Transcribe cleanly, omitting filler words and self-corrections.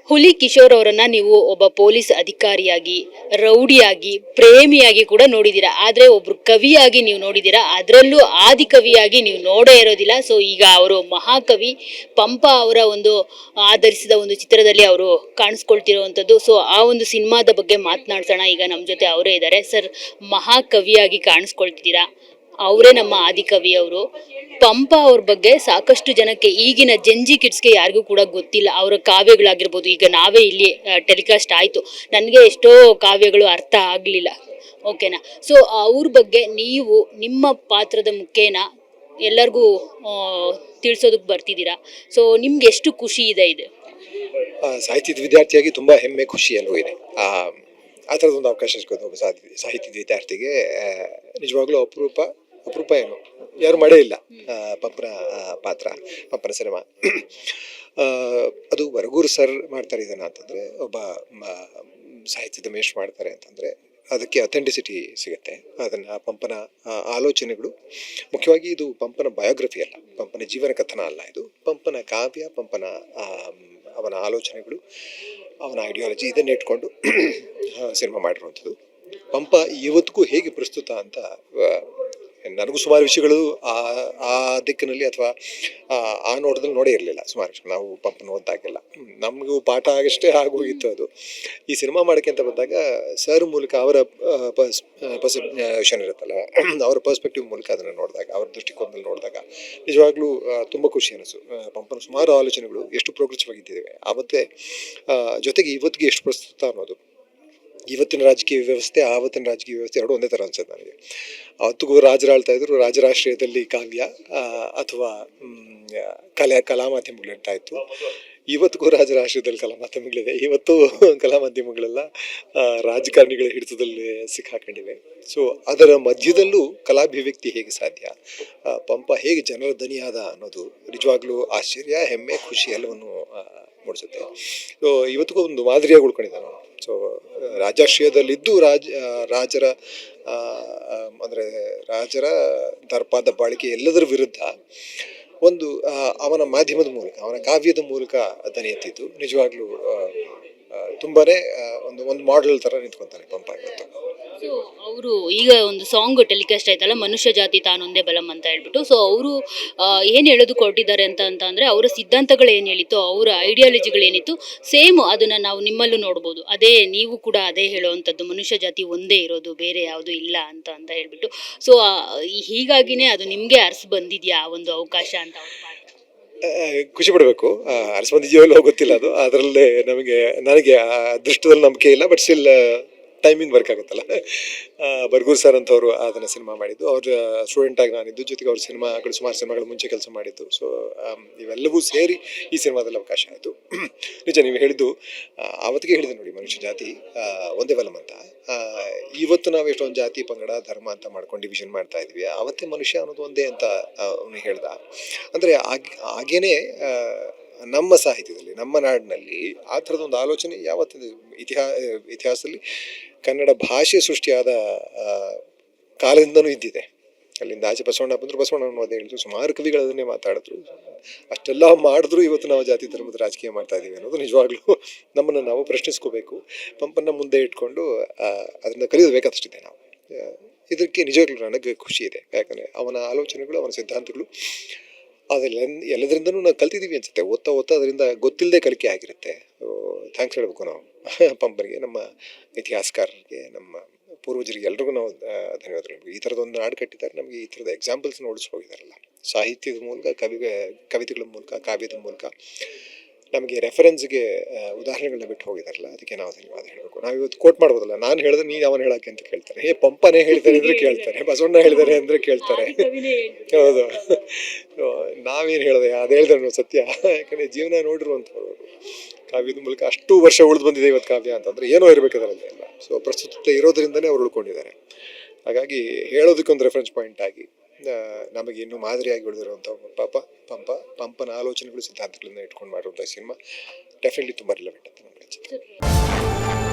ಹುಲಿ ಕಿಶೋರ್ ಅವರನ್ನ ನೀವು ಒಬ್ಬ ಪೊಲೀಸ್ ಅಧಿಕಾರಿಯಾಗಿ, ರೌಡಿಯಾಗಿ, ಪ್ರೇಮಿಯಾಗಿ ಕೂಡ ನೋಡಿದ್ದೀರಾ. ಆದ್ರೆ ಒಬ್ರು ಕವಿಯಾಗಿ ನೀವು ನೋಡಿದ್ದೀರಾ, ಅದರಲ್ಲೂ ಆದಿಕವಿಯಾಗಿ ನೀವು ನೋಡೇ ಇರೋದಿಲ್ಲ. ಸೊ ಈಗ ಅವರು ಮಹಾಕವಿ ಪಂಪ ಅವರ ಒಂದು ಆಧರಿಸಿದ ಒಂದು ಚಿತ್ರದಲ್ಲಿ ಅವರು ಕಾಣಿಸ್ಕೊಳ್ತಿರುವಂಥದ್ದು. ಸೊ ಆ ಒಂದು ಸಿನಿಮಾದ ಬಗ್ಗೆ ಮಾತನಾಡ್ಸೋಣ. ಈಗ ನಮ್ಮ ಜೊತೆ ಅವರೇ ಇದ್ದಾರೆ. ಸರ್, ಮಹಾಕವಿಯಾಗಿ ಕಾಣಿಸ್ಕೊಳ್ತಿದ್ದೀರಾ, ಅವರೇ ನಮ್ಮ ಆದಿಕವಿ ಅವರು. ಪಂಪ ಅವ್ರ ಬಗ್ಗೆ ಸಾಕಷ್ಟು ಜನಕ್ಕೆ, ಈಗಿನ ಜಂಜಿ ಕಿಡ್ಸ್ಗೆ ಯಾರಿಗೂ ಕೂಡ ಗೊತ್ತಿಲ್ಲ. ಅವರ ಕಾವ್ಯಗಳಾಗಿರ್ಬೋದು, ಈಗ ನಾವೇ ಇಲ್ಲಿ ಟೆಲಿಕಾಸ್ಟ್ ಆಯಿತು, ನನಗೆ ಎಷ್ಟೋ ಕಾವ್ಯಗಳು ಅರ್ಥ ಆಗಲಿಲ್ಲ. ಓಕೆನಾ? ಸೊ ಅವ್ರ ಬಗ್ಗೆ ನೀವು ನಿಮ್ಮ ಪಾತ್ರದ ಮುಖೇನ ಎಲ್ಲರಿಗೂ ತಿಳಿಸೋದಕ್ಕೆ ಬರ್ತಿದ್ದೀರಾ. ಸೊ ನಿಮ್ಗೆ ಎಷ್ಟು ಖುಷಿ ಇದೆ ಇದು? ಸಾಹಿತ್ಯದ ವಿದ್ಯಾರ್ಥಿಯಾಗಿ ತುಂಬ ಹೆಮ್ಮೆ, ಖುಷಿ ಎಲ್ಲವೂ ಇದೆ. ಆ ಥರದೊಂದು ಅವಕಾಶ ಸಿಗೋದು ಒಬ್ಬ ಸಾಹಿತ್ಯದ ವಿದ್ಯಾರ್ಥಿಗೆ ನಿಜವಾಗ್ಲೂ ಅಪರೂಪ ಏನು, ಯಾರು ಮಾಡೇ ಇಲ್ಲ. ಪಂಪನ ಪಾತ್ರ, ಪಂಪನ ಸಿನಿಮಾ ಅದು ಬರಗೂರು ಸರ್ ಮಾಡ್ತಾರೆ ಇದನ್ನು ಅಂತಂದರೆ, ಒಬ್ಬ ಸಾಹಿತ್ಯದ ಮೇಷ್ ಮಾಡ್ತಾರೆ ಅಂತಂದರೆ ಅದಕ್ಕೆ ಅಥೆಂಟಿಸಿಟಿ ಸಿಗುತ್ತೆ. ಅದನ್ನು ಪಂಪನ ಆಲೋಚನೆಗಳು, ಮುಖ್ಯವಾಗಿ ಇದು ಪಂಪನ ಬಯೋಗ್ರಫಿ ಅಲ್ಲ, ಪಂಪನ ಜೀವನ ಕಥನ ಅಲ್ಲ, ಇದು ಪಂಪನ ಕಾವ್ಯ, ಪಂಪನ ಅವನ ಆಲೋಚನೆಗಳು, ಅವನ ಐಡಿಯಾಲಜಿ, ಇದನ್ನ ಇಟ್ಕೊಂಡು ಸಿನಿಮಾ ಮಾಡಿರುವಂಥದ್ದು. ಪಂಪ ಇವತ್ತಿಗೂ ಹೇಗೆ ಪ್ರಸ್ತುತ ಅಂತ ನನಗೂ ಸುಮಾರು ವಿಷಯಗಳು ಆ ದಿಕ್ಕಿನಲ್ಲಿ ಅಥವಾ ಆ ನೋಟದಲ್ಲಿ ನೋಡೇ ಇರಲಿಲ್ಲ. ಸುಮಾರು ವಿಷಯ ನಾವು ಪಂಪನ ಓದಾಗೆಲ್ಲ ನಮಗೂ ಪಾಠ ಆಗಷ್ಟೇ ಆಗೋಗಿತ್ತು. ಅದು ಈ ಸಿನಿಮಾ ಮಾಡೋಕ್ಕೆ ಅಂತ ಬಂದಾಗ ಸರ್ ಮೂಲಕ ಅವರ ಪರ್ಸೆಪ್ಷನ್ ಇರುತ್ತಲ್ಲ, ಅವರ ಪರ್ಸ್ಪೆಕ್ಟಿವ್ ಮೂಲಕ ಅದನ್ನು ನೋಡಿದಾಗ, ಅವರ ದೃಷ್ಟಿಕೋನದಲ್ಲಿ ನೋಡಿದಾಗ ನಿಜವಾಗ್ಲೂ ತುಂಬ ಖುಷಿ ಅನಿಸು. ಪಂಪನ ಸುಮಾರು ಆಲೋಚನೆಗಳು ಎಷ್ಟು ಪ್ರೋಗ್ರೆಸಿವ್ ಆಗಿದ್ದೇವೆ ಆವತ್ತೇ, ಜೊತೆಗೆ ಇವತ್ತಿಗೆ ಎಷ್ಟು ಪ್ರಸ್ತುತ ಅನ್ನೋದು. ಇವತ್ತಿನ ರಾಜಕೀಯ ವ್ಯವಸ್ಥೆ, ಆವತ್ತಿನ ರಾಜಕೀಯ ವ್ಯವಸ್ಥೆ ಎರಡು ಒಂದೇ ಥರ ಅನ್ಸುತ್ತೆ ನನಗೆ. ಅವತ್ತಿಗೂ ರಾಜರು ಆಳ್ತಾ ಇದ್ರು, ರಾಜರಾಷ್ಟ್ರೀಯದಲ್ಲಿ ಕಾವ್ಯ ಅಥವಾ ಕಲಾ ಮಾಧ್ಯಮಗಳಿರ್ತಾ ಇತ್ತು. ಇವತ್ತಿಗೂ ರಾಜರಾಷ್ಟ್ರೀಯದಲ್ಲಿ ಕಲಾ ಮಾಧ್ಯಮಗಳಿವೆ. ಇವತ್ತು ಕಲಾ ಮಾಧ್ಯಮಗಳೆಲ್ಲ ರಾಜಕಾರಣಿಗಳ ಹಿಡಿತದಲ್ಲಿ ಸಿಕ್ಕಾಕೊಂಡಿವೆ. ಸೊ ಅದರ ಮಧ್ಯದಲ್ಲೂ ಕಲಾಭಿವ್ಯಕ್ತಿ ಹೇಗೆ ಸಾಧ್ಯ, ಪಂಪ ಹೇಗೆ ಜನರ ದನಿಯಾದ ಅನ್ನೋದು ನಿಜವಾಗ್ಲೂ ಆಶ್ಚರ್ಯ, ಹೆಮ್ಮೆ, ಖುಷಿ ಎಲ್ಲವನ್ನು ಮೂಡಿಸುತ್ತೆ. ಸೊ ಇವತ್ತಿಗೂ ಒಂದು ಮಾದರಿಯಾಗಿ ಉಳ್ಕೊಂಡಿದ್ದಾನೆ. ಸೊ ರಾಜಾಶ್ರಯದಲ್ಲಿದ್ದು ರಾಜರ ಅಂದರೆ ರಾಜರ ದರ್ಪದ ಬಾಳಿಕೆ ಎಲ್ಲದರ ವಿರುದ್ಧ ಒಂದು ಅವನ ಮಾಧ್ಯಮದ ಮೂಲಕ, ಅವನ ಕಾವ್ಯದ ಮೂಲಕ ದನಿ ಎತ್ತಿದ್ದು ನಿಜವಾಗ್ಲೂ ತುಂಬಾ ಒಂದು ಮಾಡೆಲ್ ಥರ ನಿಂತ್ಕೊತಾನೆ ಪಂಪ ಇವತ್ತು. ಸೊ ಅವರು ಈಗ ಒಂದು ಸಾಂಗ್ ಟೆಲಿಕಾಸ್ಟ್ ಆಯ್ತಲ್ಲ, ಮನುಷ್ಯ ಜಾತಿ ತಾನೊಂದೇ ಬಲಂ ಅಂತ ಹೇಳ್ಬಿಟ್ಟು. ಸೊ ಅವರು ಏನು ಹೇಳೋದು ಕೊಟ್ಟಿದ್ದಾರೆ ಅಂತಂದರೆ, ಅವರ ಸಿದ್ಧಾಂತಗಳು ಏನು ಹೇಳಿತ್ತು, ಅವರ ಐಡಿಯಾಲಜಿಗಳು ಏನಿತ್ತು, ಸೇಮ್ ಅದನ್ನು ನಾವು ನಿಮ್ಮಲ್ಲೂ ನೋಡ್ಬೋದು. ಅದೇ ನೀವು ಕೂಡ ಅದೇ ಹೇಳುವಂಥದ್ದು, ಮನುಷ್ಯ ಜಾತಿ ಒಂದೇ ಇರೋದು, ಬೇರೆ ಯಾವುದೂ ಇಲ್ಲ ಅಂತ ಹೇಳ್ಬಿಟ್ಟು. ಸೊ ಹೀಗಾಗಿನೇ ಅದು ನಿಮಗೆ ಅರ್ಸ್ ಬಂದಿದೆಯಾ ಆ ಒಂದು ಅವಕಾಶ ಅಂತ ಅವ್ರ ಪಾತ್ರ? ಖುಷಿ ಪಡಬೇಕು. ಅರ್ಸ್ ಬಂದಿದೆಯೋ ಇಲ್ಲೋ ಗೊತ್ತಿಲ್ಲ. ಅದು ಅದರಲ್ಲೇ ನನಗೆ ಅದೃಷ್ಟದಲ್ಲಿ ನಂಬಿಕೆ ಇಲ್ಲ. ಬಟ್ ಸ್ಟಿಲ್ ಟೈಮಿಂಗ್ ವರ್ಕ್ ಆಗುತ್ತಲ್ಲ. ಬರ್ಗೂರ್ ಸರ್ ಅಂತವರು ಅದನ್ನು ಸಿನಿಮಾ ಮಾಡಿದ್ದು, ಅವ್ರ ಸ್ಟೂಡೆಂಟಾಗಿ ನಾನಿದ್ದು, ಜೊತೆಗೆ ಅವ್ರ ಸಿನಿಮಾಗಳು ಸುಮಾರು ಸಿನಿಮಾಗಳು ಮುಂಚೆ ಕೆಲಸ ಮಾಡಿದ್ದು. ಸೊ ಇವೆಲ್ಲವೂ ಸೇರಿ ಈ ಸಿನಿಮಾದಲ್ಲಿ ಅವಕಾಶ ಆಯಿತು. ನಿಜ ನೀವು ಹೇಳಿದ್ದು, ಆವತ್ತಿಗೆ ಹೇಳಿದೆ ನೋಡಿ, ಮನುಷ್ಯ ಜಾತಿ ಒಂದೇ ಬಲಂ ಅಂತ. ಇವತ್ತು ನಾವು ಎಷ್ಟೊಂದು ಜಾತಿ, ಪಂಗಡ, ಧರ್ಮ ಅಂತ ಮಾಡ್ಕೊಂಡು ಡಿವಿಷನ್ ಮಾಡ್ತಾ ಇದ್ವಿ. ಆವತ್ತೇ ಮನುಷ್ಯ ಅನ್ನೋದು ಒಂದೇ ಅಂತ ಅವನು ಹೇಳ್ದ. ಅಂದರೆ ಹಾಗೇನೆ ನಮ್ಮ ಸಾಹಿತ್ಯದಲ್ಲಿ, ನಮ್ಮ ನಾಡಿನಲ್ಲಿ ಆ ಥರದೊಂದು ಆಲೋಚನೆ ಯಾವತ್ತಿನ ಇತಿಹಾಸದಲ್ಲಿ ಕನ್ನಡ ಭಾಷೆ ಸೃಷ್ಟಿಯಾದ ಕಾಲದಿಂದನೂ ಇದ್ದಿದೆ. ಅಲ್ಲಿಂದ ಆಚೆ ಬಸವಣ್ಣ ಬಂದರು, ಬಸವಣ್ಣ ಅನ್ನೋದೇ ಹೇಳಿದ್ರು, ಸುಮಾರು ಕವಿಗಳು ಅದನ್ನೇ ಮಾತಾಡಿದ್ರು. ಅಷ್ಟೆಲ್ಲ ಮಾಡಿದ್ರು ಇವತ್ತು ನಾವು ಜಾತಿ ಧರ್ಮದ ರಾಜಕೀಯ ಮಾಡ್ತಾ ಇದ್ದೀವಿ ಅನ್ನೋದು ನಿಜವಾಗ್ಲೂ ನಮ್ಮನ್ನು ನಾವು ಪ್ರಶ್ನಿಸ್ಕೋಬೇಕು. ಪಂಪನ್ನು ಮುಂದೆ ಇಟ್ಕೊಂಡು ಅದರಿಂದ ಕಲಿಯಬೇಕಷ್ಟೇ ನಾವು. ಇದಕ್ಕೆ ನಿಜವಾಗ್ಲೂ ನನಗೆ ಖುಷಿ ಇದೆ. ಯಾಕಂದರೆ ಅವನ ಆಲೋಚನೆಗಳು, ಅವನ ಸಿದ್ಧಾಂತಗಳು ಅದೆಲ್ಲ ಎಲ್ಲದರಿಂದನೂ ನಾವು ಕಲ್ತಿದ್ದೀವಿ ಅನ್ಸುತ್ತೆ. ಓದ್ತಾ ಅದರಿಂದ ಗೊತ್ತಿಲ್ಲದೆ ಕಲಿಕೆ ಆಗಿರುತ್ತೆ. ಥ್ಯಾಂಕ್ಸ್ ಹೇಳಬೇಕು ನಾವು ಪಂಪನಿಗೆ, ನಮ್ಮ ಇತಿಹಾಸಕಾರರಿಗೆ, ನಮ್ಮ ಪೂರ್ವಜರಿಗೆ, ಎಲ್ರಿಗೂ ನಾವು ಧನ್ಯವಾದಗಳು. ಈ ಥರದೊಂದು ನಾಡು ಕಟ್ಟಿದ್ದಾರೆ, ನಮಗೆ ಈ ಥರದ ಎಕ್ಸಾಂಪಲ್ಸ್ ನೋಡಿಸಿ ಹೋಗಿದ್ದಾರಲ್ಲ, ಸಾಹಿತ್ಯದ ಮೂಲಕ, ಕವಿತೆಗಳ ಮೂಲಕ, ಕಾವ್ಯದ ಮೂಲಕ ನಮಗೆ ರೆಫರೆನ್ಸ್ಗೆ ಉದಾಹರಣೆಗಳನ್ನ ಬಿಟ್ಟು ಹೋಗಿದಾರಲ್ಲ, ಅದಕ್ಕೆ ನಾವು ಧನ್ಯವಾದ ಹೇಳಬೇಕು. ನಾವು ಇವತ್ತು ಕೋಟ್ ಮಾಡ್ಬೋದಲ್ಲ, ನಾನು ಹೇಳಿದ್ರೆ ನೀನು ಅವನು ಹೇಳಕ್ಕೆ ಅಂತ ಕೇಳ್ತಾರೆ, ಪಂಪನೇ ಹೇಳ್ತಾರೆ ಅಂದರೆ ಕೇಳ್ತಾರೆ, ಬಸವಣ್ಣ ಹೇಳಿದ್ದಾರೆ ಅಂದರೆ ಕೇಳ್ತಾರೆ. ಹೌದು, ನಾವೇನು ಹೇಳಿದೆ ಅದು ಹೇಳಿದ್ರೆ ಸತ್ಯ. ಯಾಕಂದರೆ ಜೀವನ ನೋಡಿರುವಂಥವ್ರು, ಕಾವ್ಯದ ಮೂಲಕ ಅಷ್ಟು ವರ್ಷ ಉಳಿದು ಬಂದಿದೆ ಇವತ್ತು ಕಾವ್ಯ ಅಂತಂದರೆ ಏನೋ ಇರಬೇಕಾದ್ರಲ್ಲ ಎಲ್ಲ. ಸೊ ಪ್ರಸ್ತುತತೆ ಇರೋದ್ರಿಂದನೇ ಅವ್ರು ಉಳ್ಕೊಂಡಿದ್ದಾರೆ. ಹಾಗಾಗಿ ಹೇಳೋದಕ್ಕೊಂದು ರೆಫರೆನ್ಸ್ ಪಾಯಿಂಟ್ ಆಗಿ ನಮಗೆ ಇನ್ನೂ ಮಾದರಿಯಾಗಿ ಉಳಿದಿರುವಂಥ ಪಂಪನ ಆಲೋಚನೆಗಳು, ಸಿದ್ಧಾಂತಗಳನ್ನ ಇಟ್ಕೊಂಡು ಮಾಡಿರುವಂಥ ಸಿನಿಮಾ ಡೆಫಿನೆಟ್ಲಿ ತುಂಬ ರಿಲೆವೆಂಟ್ ಅಂತ ನನಗೆ ಅನಿಸುತ್ತೆ.